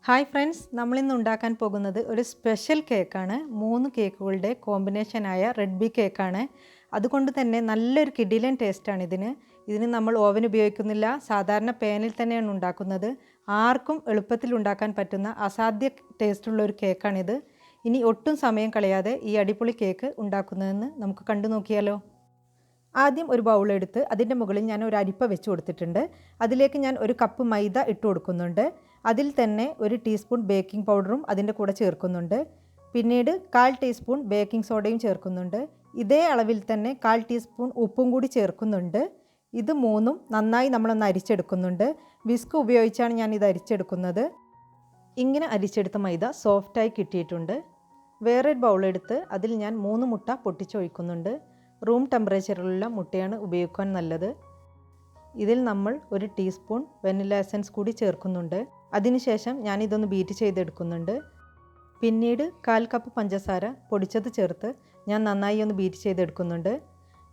Hi friends, നമ്മളിന്ന് ഉണ്ടാക്കാൻ പോകുന്നത് ഒരു സ്പെഷ്യൽ കേക്കാണ്. 3 കേക്കുകളുടെ കോമ്പിനേഷനായ റെഡ് ബി കേക്കാണ്. അതുകൊണ്ട് തന്നെ നല്ലൊരു കിടിലൻ ടേസ്റ്റാണ് ഇതിന് നമ്മൾ ഓവൻ ഉപയോഗിക്കുന്നില്ല. സാധാരണ പാനിൽ തന്നെയാണ് ഉണ്ടാക്കുന്നത്. ആർക്കും എളുപ്പത്തിൽ ഉണ്ടാക്കാൻ പറ്റുന്ന അസാധ്യ ടേസ്റ്റുള്ള ഒരു കേക്കാണിത്. ഇനി ഒട്ടും സമയം കളയാതെ ഈ അടിപൊളി കേക്ക് ഉണ്ടാക്കുന്നതെന്ന് നമുക്ക് കണ്ടു നോക്കിയാലോ. ആദ്യം ഒരു ബൗൾ എടുത്ത് അതിൻ്റെ മുകളിൽ ഞാൻ ഒരു അരിപ്പ വെച്ച് കൊടുത്തിട്ടുണ്ട്. അതിലേക്ക് ഞാൻ ഒരു കപ്പ് മൈദ ഇട്ട് കൊടുക്കുന്നുണ്ട്. അതിൽ തന്നെ ഒരു ടീസ്പൂൺ ബേക്കിംഗ് പൗഡറും അതിൻ്റെ കൂടെ ചേർക്കുന്നുണ്ട്. പിന്നീട് 1/4 ടീസ്പൂൺ ബേക്കിംഗ് സോഡയും ചേർക്കുന്നുണ്ട്. ഇതേ അളവിൽ തന്നെ 1/4 ടീസ്പൂൺ ഉപ്പും കൂടി ചേർക്കുന്നുണ്ട്. ഇത് മൂന്നും നന്നായി നമ്മളൊന്ന് അരിച്ചെടുക്കുന്നുണ്ട്. വിസ്ക് ഉപയോഗിച്ചാണ് ഞാൻ ഇത് അരിച്ചെടുക്കുന്നത്. ഇങ്ങനെ അരിച്ചെടുത്ത മൈദ സോഫ്റ്റായി കിട്ടിയിട്ടുണ്ട്. വേറൊരു ബൗളെടുത്ത് അതിൽ ഞാൻ 3 മുട്ട പൊട്ടിച്ചൊഴിക്കുന്നുണ്ട്. റൂം ടെമ്പറേച്ചറിലുള്ള മുട്ടയാണ് ഉപയോഗിക്കാൻ നല്ലത്. ഇതിൽ നമ്മൾ ഒരു ടീസ്പൂൺ വെനില എസൻസ് കൂടി ചേർക്കുന്നുണ്ട്. അതിനുശേഷം ഞാനിതൊന്ന് ബീറ്റ് ചെയ്തെടുക്കുന്നുണ്ട്. പിന്നീട് 1/4 കപ്പ് പഞ്ചസാര പൊടിച്ചത് ചേർത്ത് ഞാൻ നന്നായി ഒന്ന് ബീറ്റ് ചെയ്തെടുക്കുന്നുണ്ട്.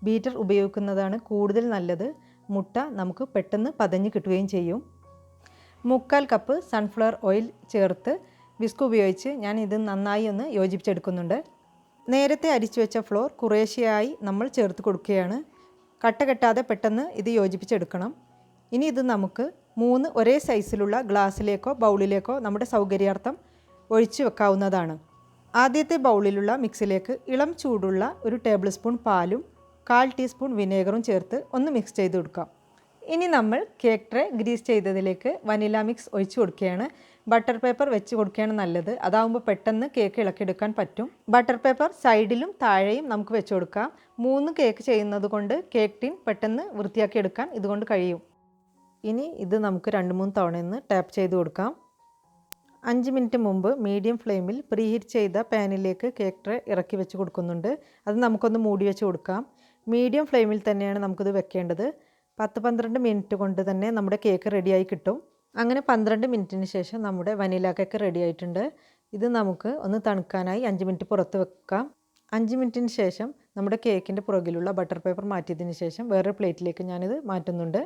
ബീറ്റർ ഉപയോഗിക്കുന്നതാണ് കൂടുതൽ നല്ലത്. മുട്ട നമുക്ക് പെട്ടെന്ന് പതഞ്ഞ് കിട്ടുകയും ചെയ്യും. 3/4 കപ്പ് സൺഫ്ലവർ ഓയിൽ ചേർത്ത് വിസ്ക് ഉപയോഗിച്ച് ഞാൻ ഇത് നന്നായി ഒന്ന് യോജിപ്പിച്ചെടുക്കുന്നുണ്ട്. നേരത്തെ അരിച്ചു വെച്ച ഫ്ലോർ കുറേശ്ശെയായി നമ്മൾ ചേർത്ത് കൊടുക്കുകയാണ്. കട്ട കെട്ടാതെ പെട്ടെന്ന് ഇത് യോജിപ്പിച്ചെടുക്കണം. ഇനി ഇത് നമുക്ക് 3 ഒരേ സൈസിലുള്ള ഗ്ലാസ്സിലേക്കോ ബൗളിലേക്കോ നമ്മുടെ സൗകര്യാർത്ഥം ഒഴിച്ചു വെക്കാവുന്നതാണ്. ആദ്യത്തെ ബൗളിലുള്ള മിക്സിലേക്ക് ഇളം ചൂടുള്ള ഒരു ടേബിൾ സ്പൂൺ പാലും 1/4 ടീസ്പൂൺ വിനേഗറും ചേർത്ത് ഒന്ന് മിക്സ് ചെയ്ത് കൊടുക്കാം. ഇനി നമ്മൾ കേക്ക് ട്രേ ഗ്രീസ് ചെയ്തതിലേക്ക് വനില മിക്സ് ഒഴിച്ചു കൊടുക്കുകയാണ്. ബട്ടർ പേപ്പർ വെച്ച് കൊടുക്കുകയാണ് നല്ലത്. അതാവുമ്പോൾ പെട്ടെന്ന് കേക്ക് ഇളക്കിയെടുക്കാൻ പറ്റും. ബട്ടർ പേപ്പർ സൈഡിലും താഴെയും നമുക്ക് വെച്ച് കൊടുക്കാം. 3 കേക്ക് ചെയ്യുന്നത് കൊണ്ട് കേക്ക് ടിൻ പെട്ടെന്ന് വൃത്തിയാക്കി എടുക്കാൻ ഇതുകൊണ്ട് കഴിയും. ഇനി ഇത് നമുക്ക് 2-3 തവണ ഒന്ന് ടാപ്പ് ചെയ്ത് കൊടുക്കാം. 5 മിനിറ്റ് മുമ്പ് മീഡിയം ഫ്ലെയിമിൽ പ്രീഹീറ്റ് ചെയ്ത പാനിലേക്ക് കേക്ക് ട്രേ ഇറക്കി വെച്ച് കൊടുക്കുന്നുണ്ട്. അത് നമുക്കൊന്ന് മൂടി വെച്ച് കൊടുക്കാം. മീഡിയം ഫ്ലെയിമിൽ തന്നെയാണ് നമുക്കിത് വെക്കേണ്ടത്. 10-12 മിനിറ്റ് കൊണ്ട് തന്നെ നമ്മുടെ കേക്ക് റെഡിയായി കിട്ടും. അങ്ങനെ 12 മിനിറ്റിന് ശേഷം നമ്മുടെ വനില കേക്ക് റെഡി ആയിട്ടുണ്ട്. ഇത് നമുക്ക് ഒന്ന് തണുക്കാനായി 5 മിനിറ്റ് പുറത്ത് വെക്കാം. 5 മിനിറ്റിന് ശേഷം നമ്മുടെ കേക്കിൻ്റെ പുറകിലുള്ള ബട്ടർ പേപ്പർ മാറ്റിയതിന് ശേഷം വേറൊരു പ്ലേറ്റിലേക്ക് ഞാനിത് മാറ്റുന്നുണ്ട്.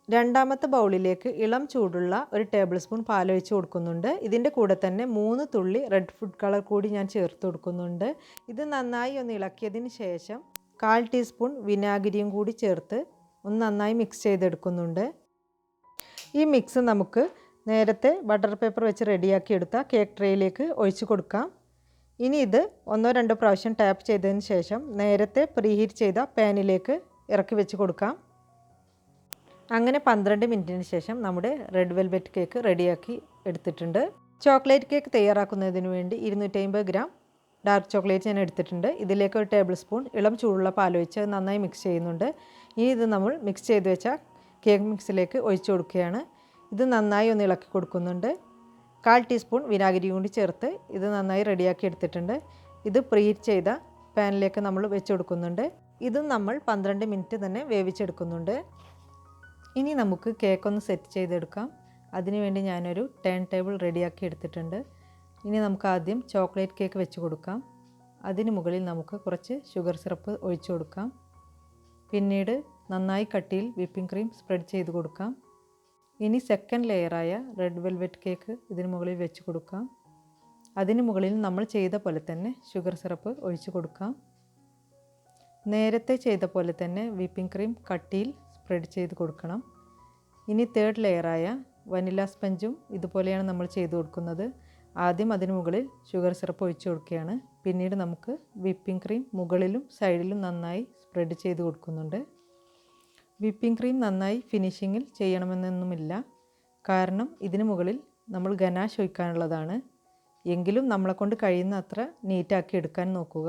രണ്ടാമത്തെ ബൗളിലേക്ക് ഇളം ചൂടുള്ള ഒരു ടേബിൾ സ്പൂൺ പാലൊഴിച്ച് കൊടുക്കുന്നുണ്ട്. ഇതിൻ്റെ കൂടെ തന്നെ 3 തുള്ളി റെഡ് ഫുഡ് കളർ കൂടി ഞാൻ ചേർത്ത് കൊടുക്കുന്നുണ്ട്. ഇത് നന്നായി ഒന്ന് ഇളക്കിയതിന് ശേഷം 1/4 ടീസ്പൂൺ വിനാഗിരിയും കൂടി ചേർത്ത് ഒന്ന് നന്നായി മിക്സ് ചെയ്തെടുക്കുന്നുണ്ട്. ഈ മിക്സ് നമുക്ക് നേരത്തെ ബട്ടർ പേപ്പർ വെച്ച് റെഡിയാക്കി എടുത്ത കേക്ക് ട്രേയിലേക്ക് ഒഴിച്ച് കൊടുക്കാം. ഇനി ഇത് 1-2 പ്രാവശ്യം ടാപ്പ് ചെയ്തതിന് ശേഷം നേരത്തെ പ്രീഹീറ്റ് ചെയ്ത പാനിലേക്ക് ഇറക്കി വെച്ച് കൊടുക്കാം. അങ്ങനെ 12 മിനിറ്റിന് ശേഷം നമ്മുടെ റെഡ് വെൽവെറ്റ് കേക്ക് റെഡിയാക്കി എടുത്തിട്ടുണ്ട്. ചോക്ലേറ്റ് കേക്ക് തയ്യാറാക്കുന്നതിന് വേണ്ടി 250 ഗ്രാം ഡാർക്ക് ചോക്ലേറ്റ് ഞാൻ എടുത്തിട്ടുണ്ട്. ഇതിലേക്ക് ഒരു ടേബിൾ സ്പൂൺ ഇളം ചൂടുള്ള പാലൊഴിച്ച് നന്നായി മിക്സ് ചെയ്യുന്നുണ്ട്. ഇനി ഇത് നമ്മൾ മിക്സ് ചെയ്ത് വെച്ച കേക്ക് മിക്സിലേക്ക് ഒഴിച്ചു കൊടുക്കുകയാണ്. ഇത് നന്നായി ഒന്ന് ഇളക്കി കൊടുക്കുന്നുണ്ട്. 1/4 ടീസ്പൂൺ വിനാഗിരി കൂടി ചേർത്ത് ഇത് നന്നായി റെഡിയാക്കി എടുത്തിട്ടുണ്ട്. ഇത് പ്രീഹീറ്റ് ചെയ്ത പാനിലേക്ക് നമ്മൾ വെച്ച് കൊടുക്കുന്നുണ്ട്. ഇതും നമ്മൾ 12 മിനിറ്റ് തന്നെ വേവിച്ചെടുക്കുന്നുണ്ട്. ഇനി നമുക്ക് കേക്കൊന്ന് സെറ്റ് ചെയ്തെടുക്കാം. അതിനുവേണ്ടി ഞാനൊരു ടേൺ ടേബിൾ റെഡിയാക്കി എടുത്തിട്ടുണ്ട്. ഇനി നമുക്ക് ആദ്യം ചോക്ലേറ്റ് കേക്ക് വെച്ച് കൊടുക്കാം. അതിന് മുകളിൽ നമുക്ക് കുറച്ച് ഷുഗർ സിറപ്പ് ഒഴിച്ചു കൊടുക്കാം. പിന്നീട് നന്നായി കട്ടിയിൽ വിപ്പിംഗ് ക്രീം സ്പ്രെഡ് ചെയ്ത് കൊടുക്കാം. ഇനി സെക്കൻഡ് ലെയറായ റെഡ് വെൽവെറ്റ് കേക്ക് ഇതിന് മുകളിൽ വെച്ച് കൊടുക്കാം. അതിന് മുകളിൽ നമ്മൾ ചെയ്ത പോലെ തന്നെ ഷുഗർ സിറപ്പ് ഒഴിച്ചു കൊടുക്കാം. നേരത്തെ ചെയ്ത പോലെ തന്നെ വിപ്പിംഗ് ക്രീം കട്ടിയിൽ സ്പ്രെഡ് ചെയ്ത് കൊടുക്കണം. ഇനി തേർഡ് ലെയറായ വനില സ്പഞ്ചും ഇതുപോലെയാണ് നമ്മൾ ചെയ്ത് കൊടുക്കുന്നത്. ആദ്യം അതിന് മുകളിൽ ഷുഗർ സിറപ്പ് ഒഴിച്ചു കൊടുക്കുകയാണ്. പിന്നീട് നമുക്ക് വിപ്പിംഗ് ക്രീം മുകളിലും സൈഡിലും നന്നായി സ്പ്രെഡ് ചെയ്ത് കൊടുക്കുന്നുണ്ട്. വിപ്പിംഗ് ക്രീം നന്നായി ഫിനിഷിങ്ങിൽ ചെയ്യണമെന്നൊന്നുമില്ല. കാരണം ഇതിന് മുകളിൽ നമ്മൾ ഗനാഷ് ഒഴിക്കാനുള്ളതാണ്. എങ്കിലും നമ്മളെക്കൊണ്ട് കഴിയുന്ന അത്ര നീറ്റാക്കി എടുക്കാൻ നോക്കുക.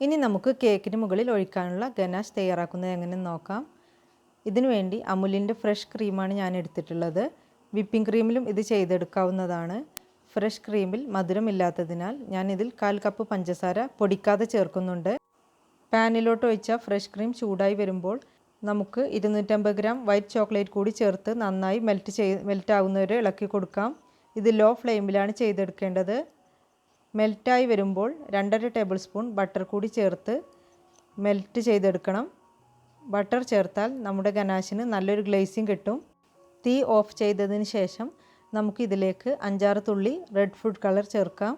ഇനി നമുക്ക് കേക്കിന് മുകളിൽ ഒഴിക്കാനുള്ള ഗനാഷ് തയ്യാറാക്കുന്നത് എങ്ങനെയെന്ന് നോക്കാം. ഇതിനു വേണ്ടി അമുലിൻ്റെ ഫ്രഷ് ക്രീമാണ് ഞാൻ എടുത്തിട്ടുള്ളത്. വിപ്പിംഗ് ക്രീമിലും ഇത് ചെയ്തെടുക്കാവുന്നതാണ്. ഫ്രഷ് ക്രീമിൽ മധുരമില്ലാത്തതിനാൽ ഞാനിതിൽ 1/4 കപ്പ് പഞ്ചസാര പൊടിക്കാതെ ചേർക്കുന്നുണ്ട്. പാനിലോട്ട് ഒഴിച്ച ഫ്രഷ് ക്രീം ചൂടായി വരുമ്പോൾ നമുക്ക് 250 ഗ്രാം വൈറ്റ് ചോക്ലേറ്റ് കൂടി ചേർത്ത് നന്നായി മെൽറ്റ് ആകുന്നവരെ ഇളക്കി കൊടുക്കാം. ഇത് ലോ ഫ്ലെയിമിലാണ് ചെയ്തെടുക്കേണ്ടത്. മെൽറ്റായി വരുമ്പോൾ 2.5 ടേബിൾ സ്പൂൺ ബട്ടർ കൂടി ചേർത്ത് മെൽറ്റ് ചെയ്തെടുക്കണം. ബട്ടർ ചേർത്താൽ നമ്മുടെ ഗനാഷിന് നല്ലൊരു ഗ്ലേസിങ് കിട്ടും. തീ ഓഫ് ചെയ്തതിന് ശേഷം നമുക്കിതിലേക്ക് 5-6 തുള്ളി റെഡ് ഫുഡ് കളർ ചേർക്കാം.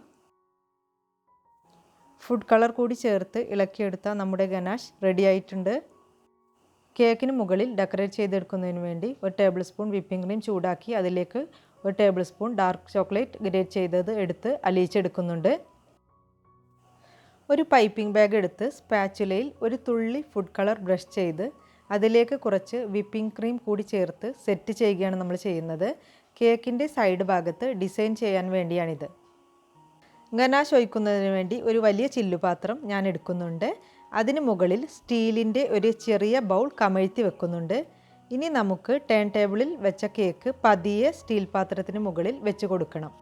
ഫുഡ് കളർ കൂടി ചേർത്ത് ഇളക്കിയെടുത്താൽ നമ്മുടെ ഗനാഷ് റെഡി ആയിട്ടുണ്ട്. കേക്കിന് മുകളിൽ ഡെക്കറേറ്റ് ചെയ്തെടുക്കുന്നതിന് വേണ്ടി 1 ടേബിൾ സ്പൂൺ വിപ്പിംഗ് ക്രീം ചൂടാക്കി അതിലേക്ക് 1 table spoon dark chocolate great ചെയ്തത് എടുത്ത് അലിയിച്ചെടുക്കുന്നുണ്ട്. ഒരു പൈപ്പിംഗ് ബാഗ് എടുത്ത് സ്പാച്ചുലയിൽ ഒരു തുള്ളി ഫുഡ് കളർ ബ്രഷ് ചെയ്ത് അതിലേക്ക് കുറച്ച് വിപ്പിംഗ് ക്രീം കൂടി ചേർത്ത് സെറ്റ് ചെയ്യുകയാണ് നമ്മൾ ചെയ്യുന്നത്. കേക്കിൻ്റെ സൈഡ് ഭാഗത്ത് ഡിസൈൻ ചെയ്യാൻ വേണ്ടിയാണിത്. ഗനാഷ് ഒഴിക്കുന്നതിന് വേണ്ടി ഒരു വലിയ ചില്ലുപാത്രം ഞാൻ എടുക്കുന്നുണ്ട്. അതിന് മുകളിൽ സ്റ്റീലിൻ്റെ ഒരു ചെറിയ ബൗൾ കമഴ്ത്തി വെക്കുന്നുണ്ട്. ഇനി നമുക്ക് ടേൺ ടേബിളിൽ വെച്ച കേക്ക് പതിയെ സ്റ്റീൽ പാത്രത്തിന് മുകളിൽ വെച്ച് കൊടുക്കണം.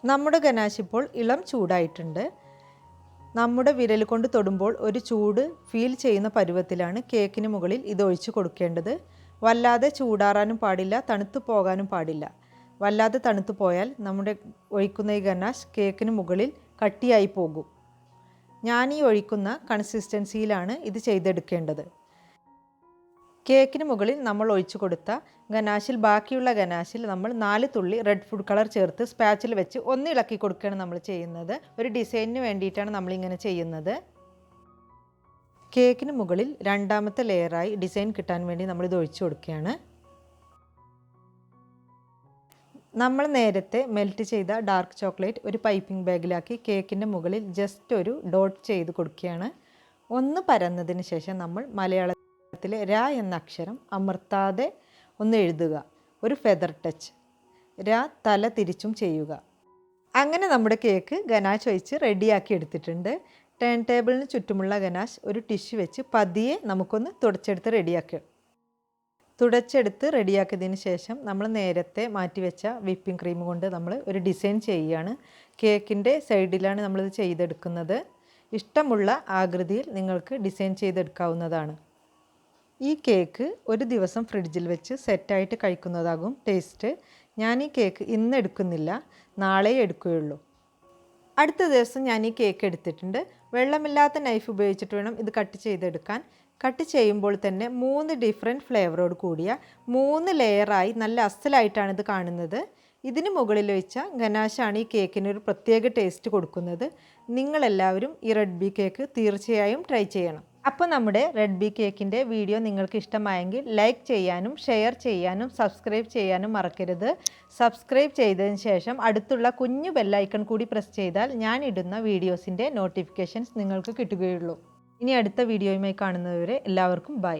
നമ്മുടെ ഗനാഷ് ഇപ്പോൾ ഇളം ചൂടായിട്ടുണ്ട്. നമ്മുടെ വിരൽ കൊണ്ട് തൊടുമ്പോൾ ഒരു ചൂട് ഫീൽ ചെയ്യുന്ന പരുവത്തിലാണ് കേക്കിന് മുകളിൽ ഇത് ഒഴിച്ച് കൊടുക്കേണ്ടത്. വല്ലാതെ ചൂടാറാനും പാടില്ല, തണുത്തു പോകാനും പാടില്ല. വല്ലാതെ തണുത്തു പോയാൽ നമ്മുടെ ഒഴിക്കുന്ന ഈ ഗനാഷ് കേക്കിന് മുകളിൽ കട്ടിയായി പോകും. ഞാൻ ഈ ഒഴിക്കുന്ന കൺസിസ്റ്റൻസിയിലാണ് ഇത് ചെയ്തെടുക്കേണ്ടത്. കേക്കിന് മുകളിൽ നമ്മൾ ഒഴിച്ചു കൊടുത്ത ഗനാഷിൽ ബാക്കിയുള്ള ഗനാഷിൽ നമ്മൾ 4 തുള്ളി റെഡ് ഫുഡ് കളർ ചേർത്ത് സ്പാച്ചിൽ വെച്ച് ഒന്ന് ഇളക്കി കൊടുക്കുകയാണ് നമ്മൾ ചെയ്യുന്നത്. ഒരു ഡിസൈനിന് വേണ്ടിയിട്ടാണ് നമ്മളിങ്ങനെ ചെയ്യുന്നത്. കേക്കിന് മുകളിൽ രണ്ടാമത്തെ ലെയറായി ഡിസൈൻ കിട്ടാൻ വേണ്ടി നമ്മളിത് ഒഴിച്ചു കൊടുക്കുകയാണ്. നമ്മൾ നേരത്തെ മെൽറ്റ് ചെയ്ത ഡാർക്ക് ചോക്ലേറ്റ് ഒരു പൈപ്പിംഗ് ബാഗിലാക്കി കേക്കിൻ്റെ മുകളിൽ ജസ്റ്റ് ഒരു ഡോട്ട് ചെയ്ത് കൊടുക്കുകയാണ്. ഒന്ന് പരന്നതിന് ശേഷം നമ്മൾ മലയാളത്തിലെ ര എന്ന അക്ഷരം അമർത്താതെ ഒന്ന് എഴുതുക. ഒരു ഫെദർ ടച്ച്. ര തല തിരിച്ചും ചെയ്യുക. അങ്ങനെ നമ്മുടെ കേക്ക് ഗനാഷ് ഒഴിച്ച് റെഡിയാക്കി എടുത്തിട്ടുണ്ട്. ടേൺ ടേബിളിന് ചുറ്റുമുള്ള ഗനാഷ് ഒരു ടിഷ്യൂ വെച്ച് പതിയെ നമുക്കൊന്ന് തുടച്ചെടുത്ത് റെഡിയാക്കിയതിന് ശേഷം നമ്മൾ നേരത്തെ മാറ്റിവെച്ച വിപ്പിംഗ് ക്രീം കൊണ്ട് നമ്മൾ ഒരു ഡിസൈൻ ചെയ്യുകയാണ്. കേക്കിൻ്റെ സൈഡിലാണ് നമ്മളിത് ചെയ്തെടുക്കുന്നത്. ഇഷ്ടമുള്ള ആകൃതിയിൽ നിങ്ങൾക്ക് ഡിസൈൻ ചെയ്തെടുക്കാവുന്നതാണ്. ഈ കേക്ക് ഒരു ദിവസം ഫ്രിഡ്ജിൽ വെച്ച് സെറ്റായിട്ട് കഴിക്കുന്നതാകും ടേസ്റ്റ്. ഞാൻ ഈ കേക്ക് ഇന്ന് എടുക്കുന്നില്ല, നാളെ എടുക്കുകയുള്ളൂ. അടുത്ത ദിവസം ഞാൻ ഈ കേക്ക് എടുത്തിട്ടുണ്ട്. വെള്ളമില്ലാത്ത നൈഫ് ഉപയോഗിച്ചിട്ട് വേണം ഇത് കട്ട് ചെയ്തെടുക്കാൻ. കട്ട് ചെയ്യുമ്പോൾ തന്നെ 3 ഡിഫറെൻറ്റ് ഫ്ലേവറോട് കൂടിയ 3 ലെയറായി നല്ല അസലായിട്ടാണ് ഇത് കാണുന്നത്. ഇതിന് മുകളിൽ വെച്ച ഗനാഷാണ് ഈ കേക്കിന് ഒരു പ്രത്യേക ടേസ്റ്റ് കൊടുക്കുന്നത്. നിങ്ങളെല്ലാവരും ഈ റെഡ് ബി കേക്ക് തീർച്ചയായും ട്രൈ ചെയ്യണം. അപ്പോൾ നമ്മുടെ റെഡ് ബി കേക്കിൻ്റെ വീഡിയോ നിങ്ങൾക്ക് ഇഷ്ടമായെങ്കിൽ ലൈക്ക് ചെയ്യാനും ഷെയർ ചെയ്യാനും സബ്സ്ക്രൈബ് ചെയ്യാനും മറക്കരുത്. സബ്സ്ക്രൈബ് ചെയ്തതിന് ശേഷം അടുത്തുള്ള കുഞ്ഞു ബെല്ലൈക്കൺ കൂടി പ്രസ് ചെയ്താൽ ഞാൻ ഇടുന്ന വീഡിയോസിൻ്റെ നോട്ടിഫിക്കേഷൻസ് നിങ്ങൾക്ക് കിട്ടുകയുള്ളൂ. ഇനി അടുത്ത വീഡിയോയുമായി കാണുന്നതുവരെ എല്ലാവർക്കും ബൈ.